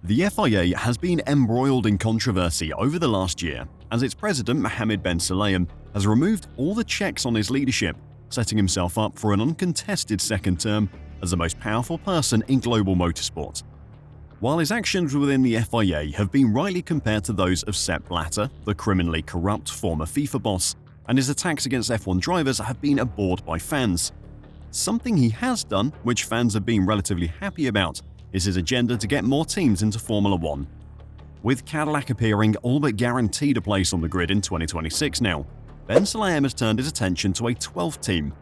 The FIA has been embroiled in controversy over the last year as its president Mohammed Ben Sulayem has removed all the checks on his leadership, setting himself up for an uncontested second term as the most powerful person in global motorsport. While his actions within the FIA have been rightly compared to those of Sepp Blatter, the criminally corrupt former FIFA boss, and his attacks against F1 drivers have been abhorred by fans, something he has done, which fans have been relatively happy about, is his agenda to get more teams into Formula One. With Cadillac appearing all but guaranteed a place on the grid in 2026 now, Ben Sulayem has turned his attention to a 12th team.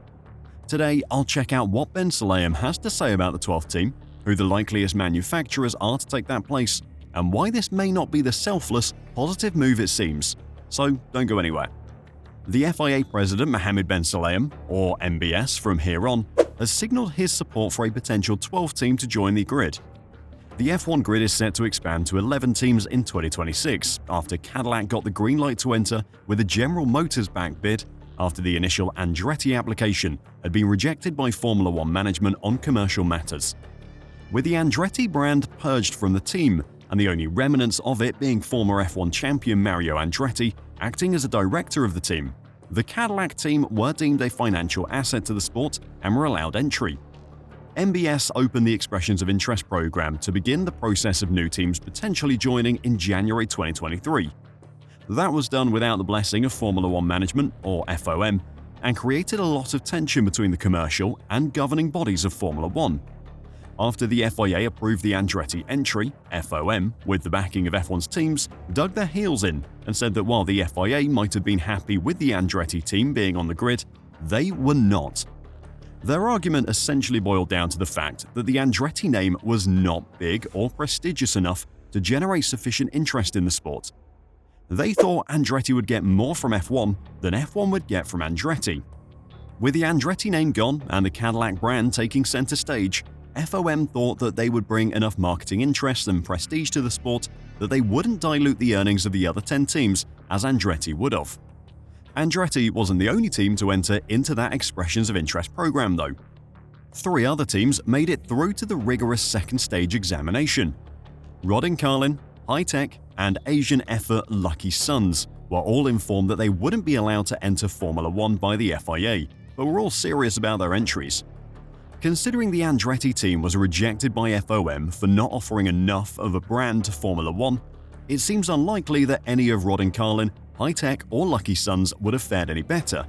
Today, I'll check out what Ben Sulayem has to say about the 12th team, who the likeliest manufacturers are to take that place, and why this may not be the selfless, positive move it seems. So don't go anywhere. The FIA president Mohammed Ben Sulayem, or MBS from here on, has signaled his support for a potential 12th team to join the grid. The F1 grid is set to expand to 11 teams in 2026 after Cadillac got the green light to enter with a General Motors-backed bid after the initial Andretti application had been rejected by Formula One management on commercial matters. With the Andretti brand purged from the team and the only remnants of it being former F1 champion Mario Andretti acting as a director of the team, the Cadillac team were deemed a financial asset to the sport and were allowed entry. MBS opened the Expressions of Interest program to begin the process of new teams potentially joining in January 2023. That was done without the blessing of Formula One management, or FOM, and created a lot of tension between the commercial and governing bodies of Formula One. After the FIA approved the Andretti entry, FOM, with the backing of F1's teams, dug their heels in and said that while the FIA might have been happy with the Andretti team being on the grid, they were not. Their argument essentially boiled down to the fact that the Andretti name was not big or prestigious enough to generate sufficient interest in the sport. They thought Andretti would get more from F1 than F1 would get from Andretti. With the Andretti name gone and the Cadillac brand taking center stage, FOM thought that they would bring enough marketing interest and prestige to the sport that they wouldn't dilute the earnings of the other 10 teams as Andretti would have. Andretti wasn't the only team to enter into that Expressions of Interest program though. 3 other teams made it through to the rigorous second stage examination. Rod and Carlin, High Tech, and Asian effort Lucky Sons were all informed that they wouldn't be allowed to enter Formula One by the FIA, but were all serious about their entries. Considering the Andretti team was rejected by FOM for not offering enough of a brand to Formula One, it seems unlikely that any of Rod and Carlin, High Tech, or Lucky Sons would have fared any better.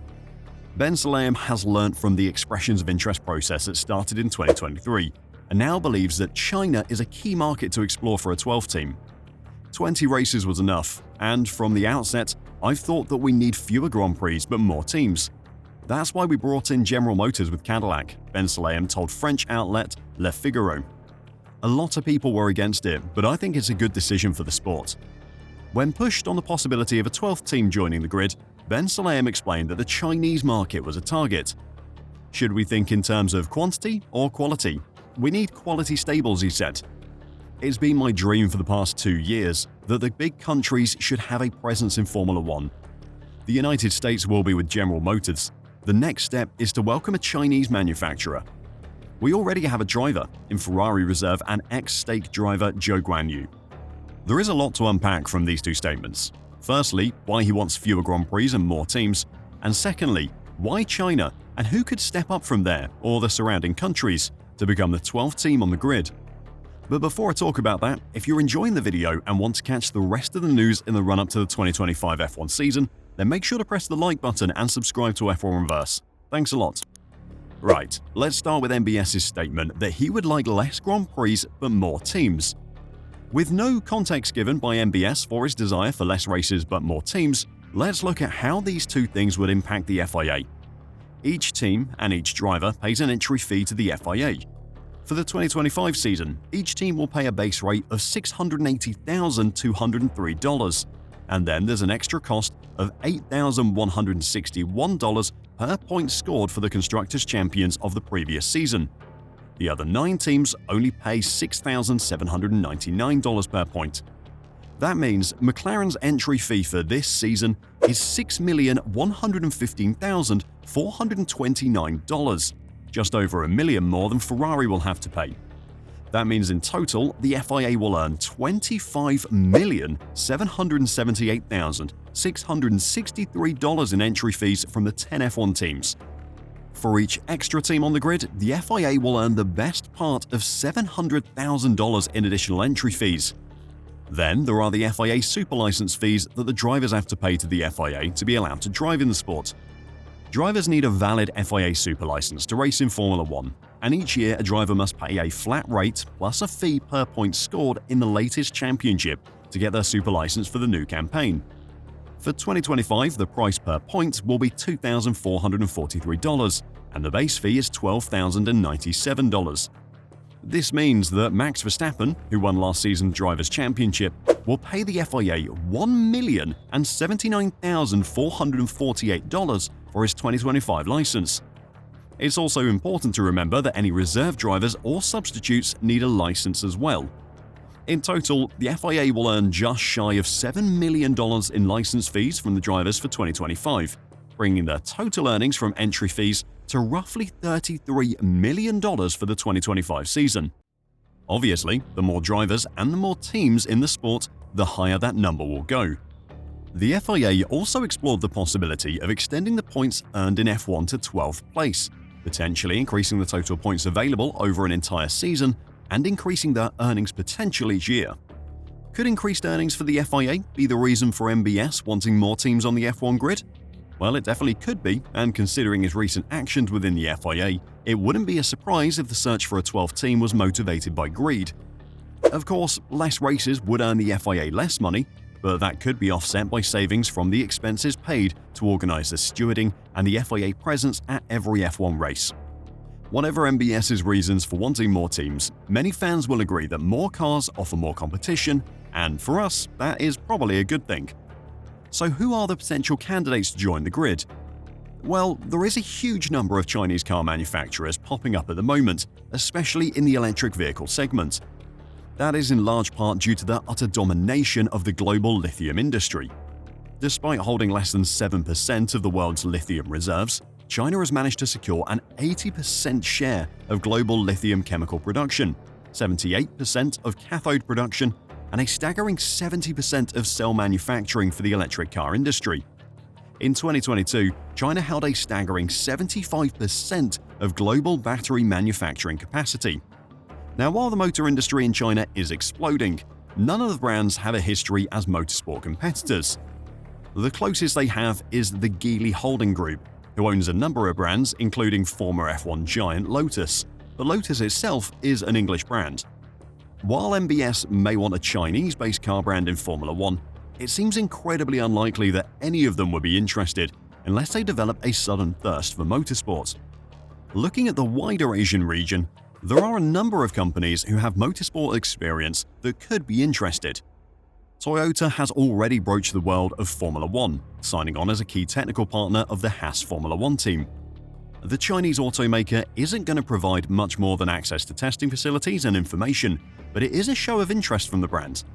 Ben Sulayem has learnt from the Expressions of Interest process that started in 2023 and now believes that China is a key market to explore for a 12th team. 20 races was enough, and from the outset, I've thought that we need fewer Grand Prix but more teams. That's why we brought in General Motors with Cadillac, Ben Sulayem told French outlet Le Figaro. A lot of people were against it, but I think it's a good decision for the sport. When pushed on the possibility of a 12th team joining the grid, Ben Sulayem explained that the Chinese market was a target. Should we think in terms of quantity or quality? We need quality stables, he said. It's been my dream for the past 2 years that the big countries should have a presence in Formula One. The United States will be with General Motors. The next step is to welcome a Chinese manufacturer. We already have a driver in Ferrari reserve and ex-stake driver Zhou Guanyu. There is a lot to unpack from these 2 statements. Firstly, why he wants fewer Grand Prix and more teams, and secondly, why China and who could step up from there or the surrounding countries to become the 12th team on the grid. But before I talk about that, if you're enjoying the video and want to catch the rest of the news in the run-up to the 2025 F1 season, then make sure to press the like button and subscribe to F1 Reverse. Thanks a lot. Right, let's start with MBS's statement that he would like less Grand Prix but more teams. With no context given by MBS for his desire for less races but more teams, let's look at how these 2 things would impact the FIA. Each team and each driver pays an entry fee to the FIA. For the 2025 season, each team will pay a base rate of $680,203, and then there's an extra cost of $8,161 per point scored for the Constructors' Champions of the previous season. The other 9 teams only pay $6,799 per point. That means McLaren's entry fee for this season is $6,115,429, just over $1 million more than Ferrari will have to pay. That means in total, the FIA will earn $25,778,663 in entry fees from the 10 F1 teams. For each extra team on the grid, the FIA will earn the best part of $700,000 in additional entry fees. Then there are the FIA super license fees that the drivers have to pay to the FIA to be allowed to drive in the sport. Drivers need a valid FIA super license to race in Formula 1, and each year a driver must pay a flat rate plus a fee per point scored in the latest championship to get their super license for the new campaign. For 2025, the price per point will be $2,443, and the base fee is $12,097. This means that Max Verstappen, who won last season's Drivers' Championship, will pay the FIA $1,079,448 for his 2025 license. It's also important to remember that any reserve drivers or substitutes need a license as well. In total, the FIA will earn just shy of $7 million in license fees from the drivers for 2025, bringing their total earnings from entry fees to roughly $33 million for the 2025 season. Obviously, the more drivers and the more teams in the sport, the higher that number will go. The FIA also explored the possibility of extending the points earned in F1 to 12th place, potentially increasing the total points available over an entire season and increasing their earnings potential each year. Could increased earnings for the FIA be the reason for MBS wanting more teams on the F1 grid? Well, it definitely could be, and considering his recent actions within the FIA, it wouldn't be a surprise if the search for a 12th team was motivated by greed. Of course, less races would earn the FIA less money, but that could be offset by savings from the expenses paid to organize the stewarding and the FIA presence at every F1 race. Whatever MBS's reasons for wanting more teams, many fans will agree that more cars offer more competition, and for us, that is probably a good thing. So who are the potential candidates to join the grid? Well, there is a huge number of Chinese car manufacturers popping up at the moment, especially in the electric vehicle segment. That is in large part due to the utter domination of the global lithium industry. Despite holding less than 7% of the world's lithium reserves, China has managed to secure an 80% share of global lithium chemical production, 78% of cathode production, and a staggering 70% of cell manufacturing for the electric car industry. In 2022, China held a staggering 75% of global battery manufacturing capacity. Now, while the motor industry in China is exploding, none of the brands have a history as motorsport competitors. The closest they have is the Geely Holding Group, who owns a number of brands including former F1 giant Lotus, but Lotus itself is an English brand. While MBS may want a Chinese-based car brand in Formula 1, it seems incredibly unlikely that any of them would be interested unless they develop a sudden thirst for motorsport. Looking at the wider Asian region, there are a number of companies who have motorsport experience that could be interested. Toyota has already broached the world of Formula 1, signing on as a key technical partner of the Haas Formula 1 team. The Chinese automaker isn't going to provide much more than access to testing facilities and information, but it is a show of interest from the brand.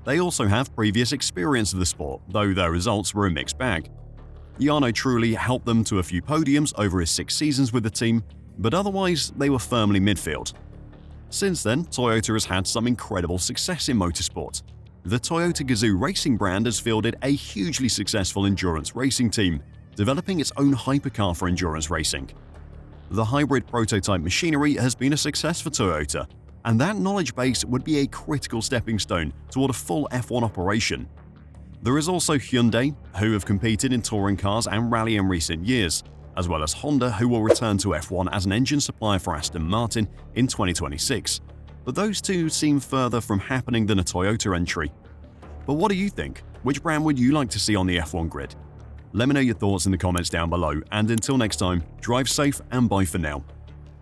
They also have previous experience of the sport, though their results were a mixed bag. Jarno Trulli helped them to a few podiums over his 6 seasons with the team, but otherwise they were firmly midfield. Since then, Toyota has had some incredible success in motorsport. The Toyota Gazoo racing brand has fielded a hugely successful endurance racing team, developing its own hypercar for endurance racing. The hybrid prototype machinery has been a success for Toyota, and that knowledge base would be a critical stepping stone toward a full F1 operation. There is also Hyundai, who have competed in touring cars and rally in recent years, as well as Honda, who will return to F1 as an engine supplier for Aston Martin in 2026. But those two seem further from happening than a Toyota entry. But what do you think? Which brand would you like to see on the F1 grid? Let me know your thoughts in the comments down below, and until next time, drive safe and bye for now.